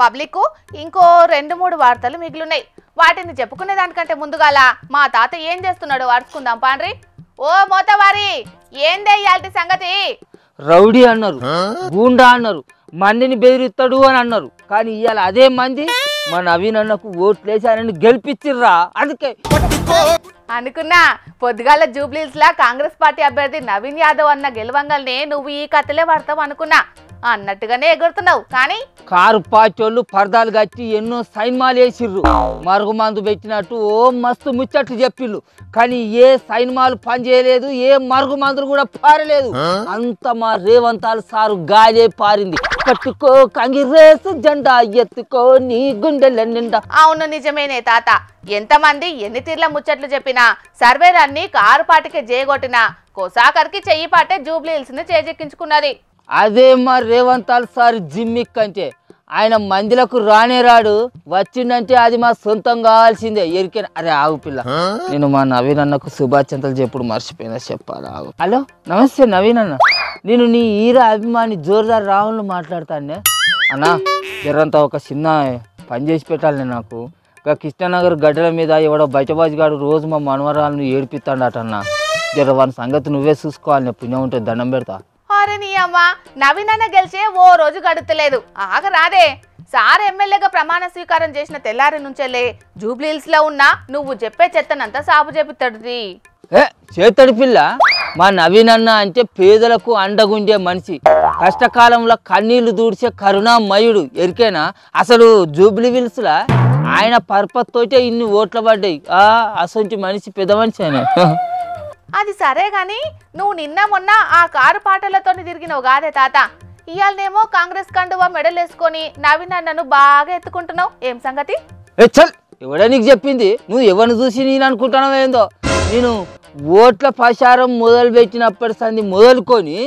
Public ఇంకో 2-3 వార్తలు మిగిలినాయి. వాటిని చెప్పుకునే దానికంటే ముందుగాల మా తాత ఏం చేస్తున్నాడో అడుచుకుందాం పాండ్రి. ఓ మోతవారి, ఏందే ఇయాల్టి సంగతి? రౌడీ అన్నారు, గూండా అన్నారు, మందిని బెదిరిస్తాడు అని అన్నారు. కానీ ఇవాళ అదే మంది మా నవీన్ అన్నకు ఓట్లేసి ఆయనని గెలిపించిర్రా. అందుకే అనుకున్నా పొద్దుగాల జూబ్లీస్ లా కాంగ్రెస్ పార్టీ అభ్యర్థి నవీన్ యాదవ్ అన్న గెలవంగానే నువ్వు ఈ కథలే పడతావు అనుకున్నా. అన్నట్టుగానే ఎగురుతున్నావు. కానీ కారు పాచోళ్ళు పరదాలు కట్టి ఎన్నో సైన్మాలు వేసిర్రు, మరుగు మందు పెట్టినట్టు ఓ మస్తు ముచ్చట్లు చెప్పిళ్ళు. కానీ ఏ సైన్మాలు పనిచేయలేదు, ఏ మరుగు మందులు కూడా పారలేదు. అంత మా రేవంతాలు సారు గాలే పారింది. కట్టుకో కాంగ్రెస్ జెండా, ఎత్తుకో నీ గుండెల నిండా. అవును, నిజమేనే తాత. ఎంతమంది ఎన్ని తీర్ల ముచ్చట్లు చెప్పినా, సర్వేలన్నీ కారు పాటికే జేగొట్టినా, కోసాకర్కి చెయ్యి పాటే జూబ్లీహిల్స్ ని చేజెక్కించుకున్నది. అదే మా రేవంతాలు సార్ జిమ్మిక్ అంటే ఆయన మందిలకు రానే రాడు, వచ్చిందంటే అది మా సొంతం కావాల్సిందే. ఎరికేనా? అరే ఆగు పిల్ల, నేను మా నవీన్ అన్నకు శుభాచంతలు చెప్పుడు మర్చిపోయినా, చెప్పాలి. ఆగు. హలో, నమస్తే నవీన్ అన్న. నేను నీ హీరో అభిమాని జోర్దార్ రావులు మాట్లాడతానే అన్నా. జరంతా ఒక చిన్న పని చేసి పెట్టాలి నాకు. ఇక కృష్ణనగర్ గడ్డల మీద ఎవడో బయటబాజుగాడు రోజు మా మనవరాలను ఏడిపిస్తాడట అన్న. జర వాని సంగతి నువ్వే చూసుకోవాలి, పుణ్యం ఉంటుంది, దండం పెడతా. అరే నీ అమ్మ, నవీన్ అన్న గెలిచే ఓ రోజు గడుతలేదు. ఆగరాదే, సార్ ఎమ్మెల్యేగా ప్రమాణ స్వీకారం చేసిన తెల్లారి నుంచెలే జూబ్లీహిల్స్ లో ఉన్నా నువ్వు చెప్పే చెత్తనంతా సాపు చెప్తాడు. చేతడి పిల్ల, మా నవీన్ అన్న అంటే పేదలకు అండగుండే మనిషి, కష్టకాలంలో కన్నీళ్లు దూడ్చే కరుణామయుడు. ఎరికేనా? అసలు జూబ్లీహిల్స్ లా ఆయన పర్పస్ తోటే ఇన్ని ఓట్లు పడ్డాయి. అసలు మనిషి పెద్ద మనిషి అని. అది సరే గాని, నువ్వు నిన్న మొన్న ఆ కారు పాటలతో తిరిగినవు కాదే తాత. ఇవాళనేమో కాంగ్రెస్ కండువా మెడలేసుకొని నవీన్ అన్నను బాగా ఎత్తుకుంటున్నావు. ఏం సంగతి? చల్, ఎవడా నీకు చెప్పింది? నువ్వు ఎవరిని చూసి నేను అనుకుంటున్నావు ఏందో. నేను ఓట్ల ప్రచారం మొదలు పెట్టినప్పటి సంది మొదలుకొని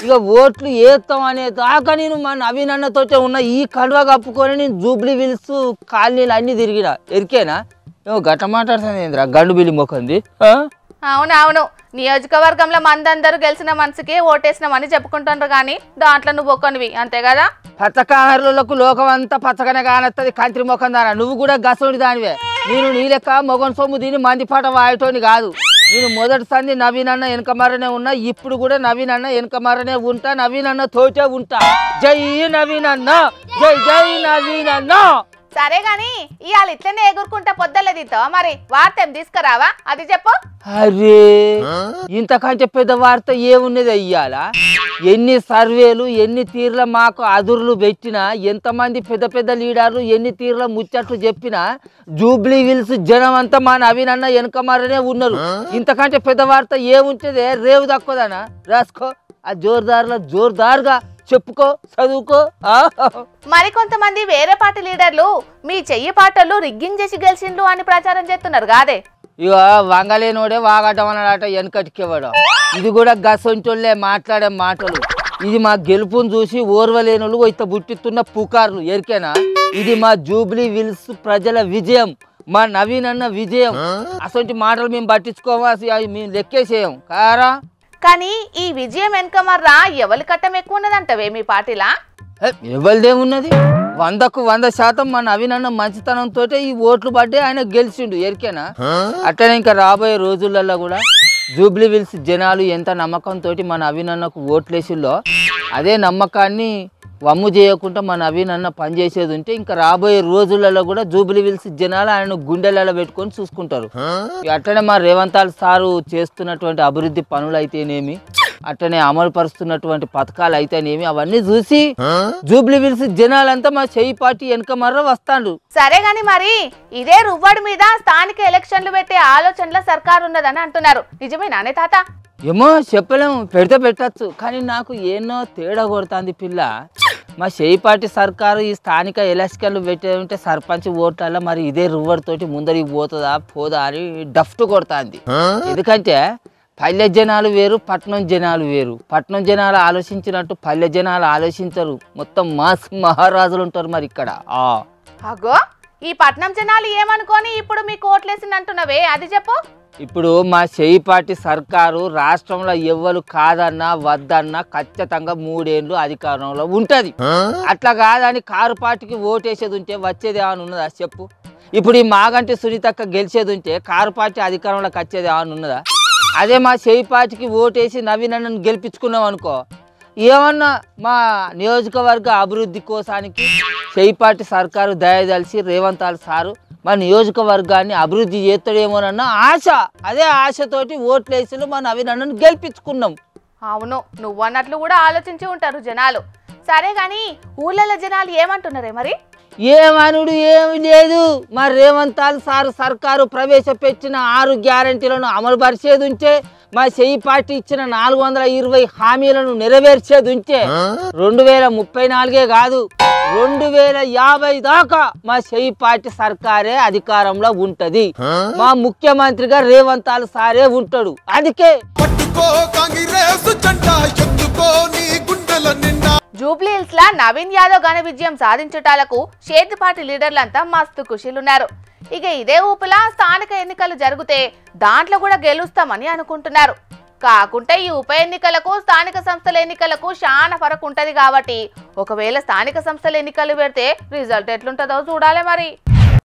ఇక ఓట్లు వేస్తాం అనే దాకా నేను మా నవీన్ అన్నతోటే ఉన్న ఈ కండువా కప్పుకొని నేను జూబ్లీహిల్స్ కాలనీలు అన్ని తిరిగిన. ఎరికేనా? ఏమో గట్ట మాట్లాడుతుంది ఏంద్రా గండు బిల్లి మొక్కంది. అవునవును, నియోజకవర్గంలో మందందరూ గెలిచిన మనసుకే ఓటేసినామని చెప్పుకుంటున్నారు కానీ దాంట్లో నువ్వు ఒక్కనివి, అంతే కదా? పచ్చకారులకు లోకం అంతా పచ్చగానే కానొస్తుంది, కంత్రి మొఖం దానా. నువ్వు కూడా గసోడి దానివే. నేను నీ లెక్క మొగన్ సొమ్ము దీని మందిపాట వాయటోని కాదు. నేను మొదటి సంది నవీన్ అన్న వెనకమారనే ఉన్నా, ఇప్పుడు కూడా నవీన్ అన్న వెనకమారనే ఉంటా, నవీన్ అన్న తోటే ఉంటా. జై నవీన్ అన్న, జై జై నవీన్ అన్న. సరే గాని ఇవాళ ఇట్లనే ఎగురుకుంటా పొద్దలేదిద్దావా? మరి వార్త ఏం తీసుకురావా, అది చెప్పు. అరే, ఇంతకంటే పెద్ద వార్త ఏమున్నది అయ్యాల? ఎన్ని సర్వేలు, ఎన్ని తీర్ల మాకు అదుర్లు పెట్టినా, ఎంతమంది పెద్ద పెద్ద లీడర్లు ఎన్ని తీర్ల ముచ్చట్లు చెప్పినా జూబ్లీహిల్స్ జనం అంతా మా నవీన్ అన్న వెనకమారనే ఉన్నారు. ఇంతకంటే పెద్ద వార్త ఏముంటది? రేవు తక్కువదనా? రాసుకో, ఆ జోర్దార్లో జోర్దార్గా చెప్పుకో, చదువుకో. మరికొంతమంది వేరే పార్టీ లీడర్లు మీ చెయ్యి పాటలు రిగ్గింగ్ చేసి గెలిచిండ్లు అని ప్రచారం చేస్తున్నారు కాదే. ఇక వంగలేనోడే వాగటం అన్నాడట వెనకటికేవాడు. ఇది కూడా గసొంటోళ్ళే మాట్లాడే మాటలు. ఇది మా గెలుపును చూసి ఓర్వలేనులు ఇంత బుట్టిస్తున్న పుకార్లు. ఎరికేనా? ఇది మా జూబ్లీహిల్స్ ప్రజల విజయం, మా నవీన్ అన్న విజయం. అసలు మాటలు మేము పట్టించుకోవా, మేము లెక్కేసేయం కారా. కానీ ఈ విజయం వెనక మర్రా ఎవరి కట్టం ఎక్కువ ఉన్నదంటవే మీ పార్టీలా? ఎవరిదేమున్నది? 100కు 100% మా నవీన్ అన్న మంచితనంతో ఈ ఓట్లు పడ్డే ఆయన గెలిచిండు. ఎరికేనా? అట్లనే ఇంకా రాబోయే రోజులలో కూడా జూబ్లీహిల్స్ జనాలు ఎంత నమ్మకంతో మా నవీన్ అన్నకు ఓట్లేసిల్లో అదే నమ్మకాన్ని వమ్ము చేయకుండా మా నవీన్ అన్న పనిచేసేది ఉంటే ఇంకా రాబోయే రోజులలో కూడా జూబ్లీహిల్స్ జనాలు ఆయన గుండెలలో పెట్టుకొని చూసుకుంటారు. అట్లనే మా రేవంతాల్ సారు చేస్తున్నటువంటి అభివృద్ధి పనులు అయితేనేమి, అట్లనే అమలు పరుస్తున్నటువంటి పథకాలు అయితేనేమి, అవన్నీ చూసి జూబ్లీహిల్స్ జనాలంతా మా చెయ్యి పార్టీ వెనక మర్ర వస్తాండు. సరే గాని మరి ఇదే రువ్వడి మీద స్థానిక ఎలక్షన్లు పెట్టే ఆలోచనలో సర్కారు ఉన్నదని అంటున్నారు. నిజమేనానే తాత? ఏమో చెప్పలేము, పెడితే పెట్టచ్చు. కానీ నాకు ఏనో తేడా కొడుతుంది పిల్ల. మా చెయ్యి పార్టీ సర్కారు ఈ స్థానిక ఎలక్షన్లు పెట్టే ఉంటే సర్పంచ్ ఓట్లలో మరి ఇదే రువ్వడితోటి ముందరికి పోతుందా పోదా అని డఫ్ట్ కొడుతుంది. ఎందుకంటే పల్లె జనాలు వేరు, పట్నం జనాలు వేరు. పట్నం జనాలు ఆలోచించినట్టు పల్లె జనాలు ఆలోచించరు. మొత్తం మాస్ మహారాజులు ఉంటారు మరి ఇక్కడ. అగో, ఈ పట్నం జనాలు ఏమనుకొని ఇప్పుడు మీకు ఓట్లేసింది అంటున్నావే, అది చెప్పు. ఇప్పుడు మా చేయిపాటి సర్కారు రాష్ట్రంలో ఎవ్వరు కాదన్నా వద్దన్నా ఖచ్చితంగా 3 ఏళ్ళు అధికారంలో ఉంటది. అట్లా కాదని కారు పార్టీకి ఓటేసేది ఉంటే వచ్చేది ఏమైనా ఉన్నదా చెప్పు? ఇప్పుడు ఈ మాగంటి సునీతక్క గెలిచేది ఉంటే కారు పార్టీ అధికారంలోకి వచ్చేది ఏమైనా ఉన్నదా? అదే మా చేయిపాటికి ఓటేసి నవీనన్నను గెలిపించుకున్నాం అనుకో, ఏమన్నా మా నియోజకవర్గ అభివృద్ధి కోసానికి చేయిపాటి సర్కారు దయదలిసి రేవంత్ సారు మా నియోజకవర్గాన్ని అభివృద్ధి చేస్తాడేమోనన్న ఆశ, అదే ఆశతోటి ఓట్లేసి మా నవీనన్నను గెలిపించుకున్నాం. అవును, నువ్వు అన్నట్లు కూడా ఆలోచించి ఉంటారు జనాలు. సరే గాని ఊళ్ళలో జనాలు ఏమంటున్నారే మరి? ఏమనుడు ఏమి లేదు. మా రేవంత్ సారు సర్కారు ప్రవేశపెట్టిన 6 గ్యారంటీలను అమలు పరిచేది ఉంటే, మా చెయ్యి పార్టీ ఇచ్చిన 420 హామీలను నెరవేర్చేది ఉంటే 2034 కాదు 2050 దాకా మా చెయ్యి పార్టీ సర్కారే అధికారంలో ఉంటది. మా ముఖ్యమంత్రిగా రేవంత్ సారే ఉంటాడు. అందుకే జూబ్లీహిల్స్ లా నవీన్ యాదవ్ ఘన విజయం సాధించటాలకు షేర్ది పార్టీ లీడర్లంతా మస్తు ఖుషీలున్నారు. ఇక ఇదే ఊపులా స్థానిక ఎన్నికలు జరిగితే దాంట్లో కూడా గెలుస్తామని అనుకుంటున్నారు. కాకుంటే ఈ ఉప ఎన్నికలకు స్థానిక సంస్థల ఎన్నికలకు చాలా ఫరక్ ఉంటది కాబట్టి ఒకవేళ స్థానిక సంస్థల ఎన్నికలు పెడితే రిజల్ట్ ఎట్లుంటుందో చూడాలి మరి.